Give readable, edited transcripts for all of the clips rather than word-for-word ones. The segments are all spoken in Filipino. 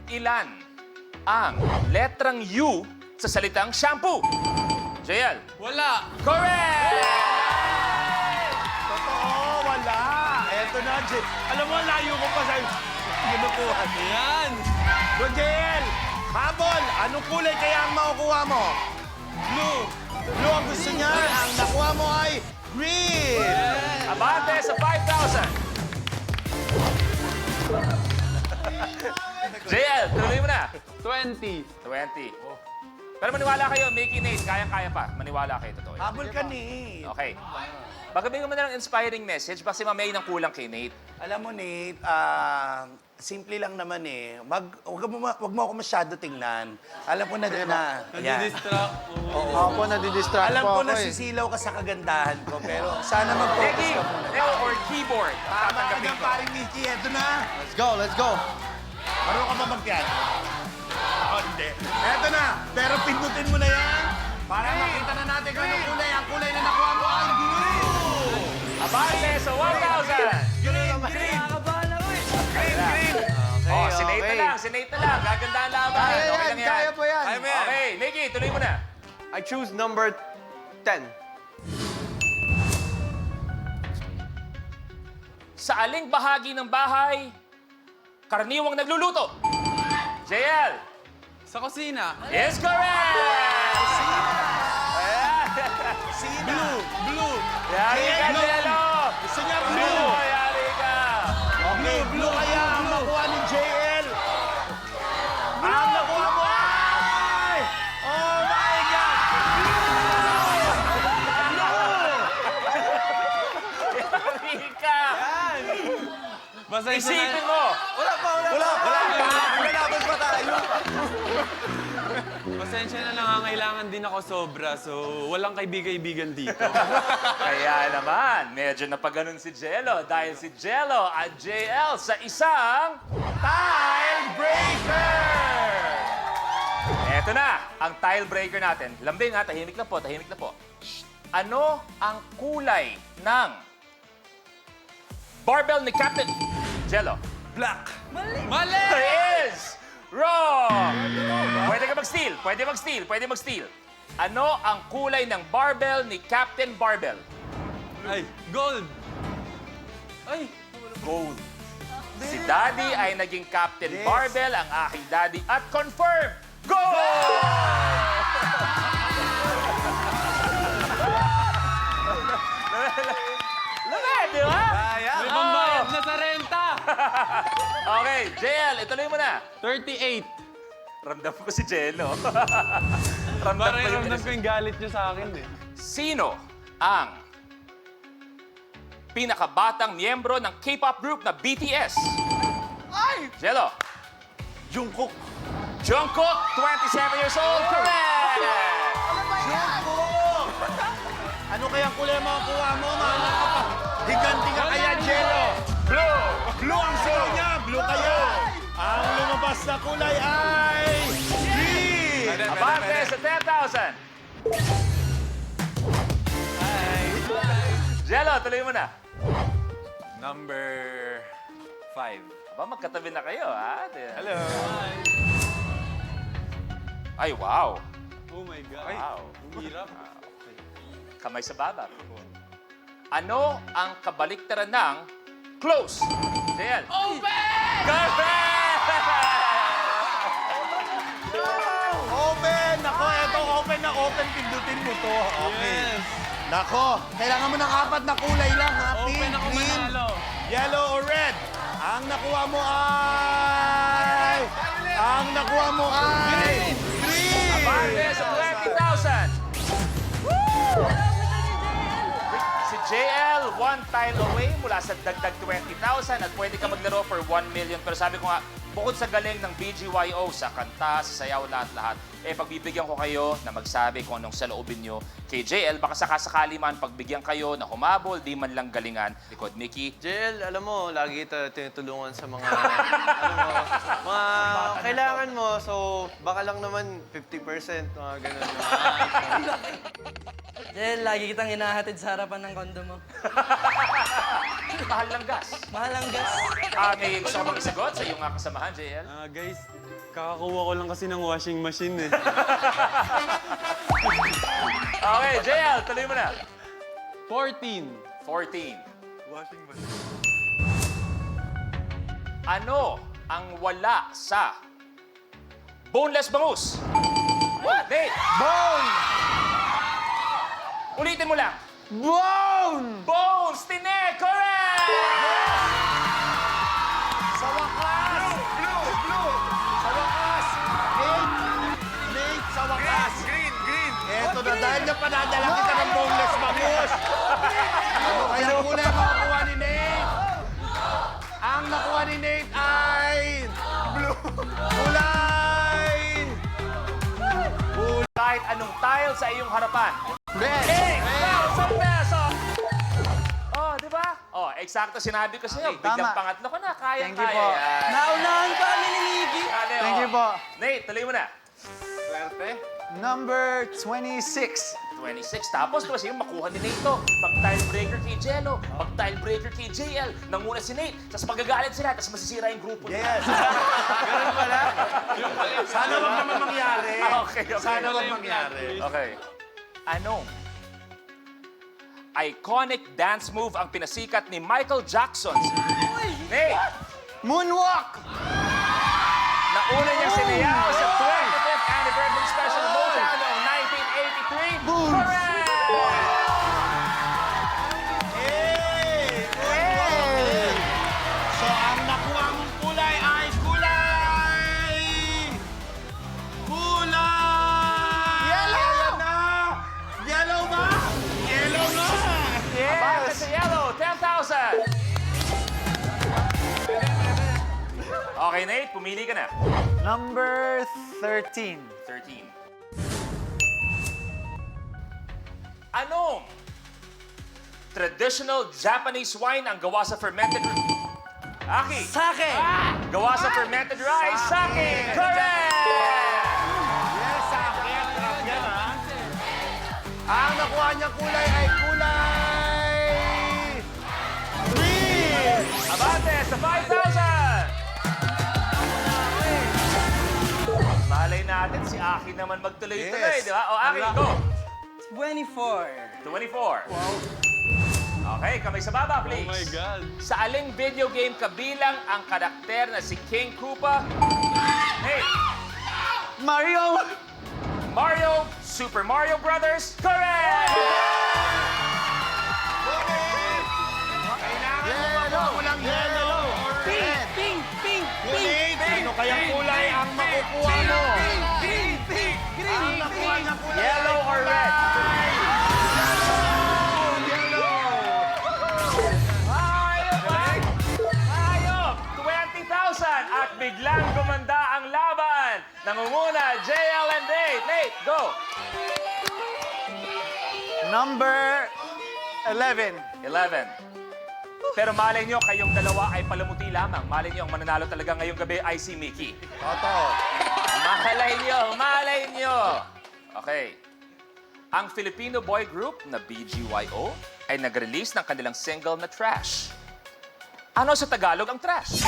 Ilan ang letrang U sa salitang shampoo? JL. Wala. Correct! Totoo, wala. Eto na, Jay. Alam mo, layo ko pa sa'yo. Ginukuha. Yan. Rogel, habol. Anong kulay kaya ang makukuha mo? Blue. Blue ang gusto niya. Ang nakuha mo ay green. Abante sa 5,000. JL, tuloy mo na. 20. 20. Pero maniwala kayo, Mickey, Nate, kayang-kaya pa. Maniwala kayo, totoo. Yan. Habol ka, Nate. Okay. Bigyan mo na ng inspiring message kasi mamaya ng kulang kay Nate. Alam mo, Nate, simple lang naman eh. Wag mo ako masyado tingnan. Alam ko na yan. Nadidistract. Ako, nadidistract Alam po ko ako na eh. sisilaw ka sa kagandahan ko, pero sana mag-focus Mickey, ka muna. Neo or keyboard? Tama ka Tatanggapin dyan, ko. paring Mickey. Eto na. Let's go, let's go. Marunong ka ba mag-piano? Oh, hindi. Eto na. Pero pindutin mo na yan para makita na natin kung anong kulay. Ang kulay na nakuha mo ay blue. Abante sa 1,000. Green, green. Green. Oh, si Nate okay. na lang, si Nate na lang. Gaganda ang laban. Kaya Okay yan, lang yan. kaya po yan. Kaya mo yan. Okay, Mickey, tuloy mo na. I choose number 10. Sa aling bahagi ng bahay, karaniwang nagluluto? JL. Sa kusina. Is correct! Blue. Blue. Yari ka, Blue. Jello! Gusto niya Blue, blue. yari ka! Blue. Blue kaya ang nakuha ni JL. Ang nakuha mo ay... Oh my God! Yari ka! Pasensya Isipin na. mo! Wala. Lalaban pa tayo. Pasensya na, nangangailangan din ako sobra. So, walang kaibigan dito. Kaya naman, medyo napaganon si Jello dahil si Jello at JL sa isang tile breaker! Eto na, ang tile breaker natin. Lambing ha, tahimik na po, tahimik na po. Ano ang kulay ng barbell ni Captain Jello? Black. Mali! Is wrong! Pwede ka mag-steal, pwede mag-steal, pwede mag-steal. Ano ang kulay ng barbell ni Captain Barbell? Ay, gold. Ay, Gold. Si Daddy ay naging Captain Barbell, ang aking daddy, at confirm! Gold! Laman, di ba? may pambayad na sa renta. Okay, JL, ituloy mo na. 38. Ramdam ko si Jello. Ramdam Parang ko yung... ramdam ko yung galit niyo sa akin eh. Sino ang pinakabatang miyembro ng K-pop group na BTS? Ay! Jello. Jungkook. Jungkook, 27 years old. Correct! Jungkook! Ano kayang kulay ang makukuha mo? Mahala ka pa. Higanti ka kaya, Jello. Blue. Blue ang sino niya. Blue kaya. Ang lumabas na kulay ay... Green! Abante sa 10,000. Jello, tuloy mo na. Number 5. Aba, magkatabi na kayo, ha? Hello. Ay, wow. Oh my God. Wow. Ang hirap. Kamay sa baba. Ano ang kabaliktaran ng close? JL. Open! Correct! Open! Nako, eto open na open. Pindutin mo to. Okay. Yes. Nako, kailangan mo ng 4 na kulay lang, ha? Open Pink, ako green, manalo. yellow, or red. Ang nakuha mo ay... Ang nakuha mo ay... Green! Abante sa 20,000. Si JL, one tile away mula sa dagdag 20,000 at pwede ka maglaro for 1 million. Pero sabi ko nga, bukod sa galing ng BGYO sa kanta, sa sayaw, lahat-lahat, pagbibigyan ko kayo na magsabi kung anong saloobin nyo kay JL. Baka sakasakali man pagbigyan kayo na humabol, di man lang galingan. Likod, Mickey. JL, alam mo, lagi kita tinutulungan sa mga, mga kailangan mo. So, baka lang naman 50%, mga ganun. Jel, lagi kitang hinahatid sa harapan ng kondo mo. Mahal ng gas. Mahal ang gas. May gusto ka bang isagot sa iyong kasamahan, JL? Guys, Kakakuha ko lang kasi ng washing machine eh. Okay, JL, tuloy mo na. 14. 14. Ano ang wala sa boneless bangus? Nate! Bone! Ulitin mo lang. Bone! Bones! Tine! Correct! Sa wakas! Blue! Sa wakas! Nate, sa wakas! Green! Eto na, dahil na panadala kita ng boneless bangus. Ano kaya kulay ang makukuha ni Nate? Ang nakuha ni Nate ay... Blue! Kulay! Kahit anong tile sa iyong harapan. Red! 8,000 pesos! Oh, di ba? Oh, eksakto sinabi ko sa'yo. Biglang pangatlo ka na. Kaya. Yan. Naunahan pa ni Niki. Thank you po. Nate, tuloy mo na. Number 26. 26. Tapos kasi yung makuha ni Nate to. Pag-tilebreaker kay Jello, pag-tilebreaker kay JL, nanguna si Nate, tapos magagalit sila, tapos masisira yung grupo nila. Yes! Ganun pala? Sana wag naman mangyari. Okay. Sana wag mangyari. Okay. Anong iconic dance move ang pinasikat ni Michael Jackson? Nate! Moonwalk! Nauna niyang sinayaw sa 25th anniversary special of Motown noong 1983. Correct! So, ang nakuha mong kulay ay kulay! Yellow na! Yellow ba? Yellow na! Abante sa yellow, 10,000! Okay, Nate, pumili ka na. Number 13. 13. Anong traditional Japanese wine ang gawa sa fermented... Aki! Sake. Gawa sa fermented rice, sake! Correct! Yes, akin. Trap yan, ha? Ang nakuha niyang kulay ay kulay... Green! Abante sa 5,000! Malay natin si Aki naman magtuloy-tuloy, Yes. di ba? O, Aki, go! 24. 24. Okay, kamay sa baba, please. Oh my God. Sa aling video game kabilang ang karakter na si King Koopa? Hey, Mario! Mario, Super Mario Brothers? Correct! Kailangan mo makuha mo lang yellow or red. Pink. Nate, ano kayang kulay ang makukuha mo? Ang nakuha niyang kulay Yellow ay or red? Hayop! 20,000! At biglang gumanda ang laban. Nangunguna, JL and Nate. Nate, go! Number 11. 11. Pero malay nyo, kayong dalawa ay palamuti lamang. Malay nyo, ang mananalo talaga ngayong gabi ay si Mickey. Toto. Malay nyo. Okay. Ang Filipino boy group na BGYO ay nag-release ng kanilang single na Trash. Ano sa Tagalog ang Trash?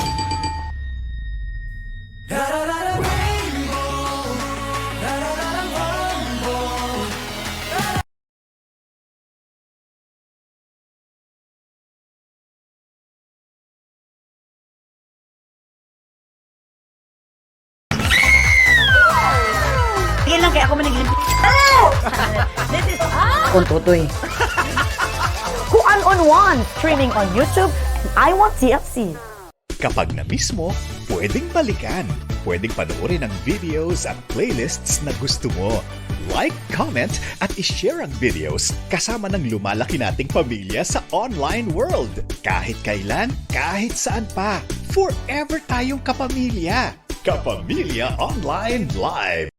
Tingin lang kaya ako managlimpi. This is... Kung tutoy. Kuan on One, streaming on YouTube, I Want TFC. Kapag na-miss mo, pwedeng balikan. Pwedeng panoorin ang videos at playlists na gusto mo. Like, comment, at ishare ang videos kasama ng lumalaki nating pamilya sa online world. Kahit kailan, kahit saan pa. Forever tayong kapamilya. Kapamilya Online Live.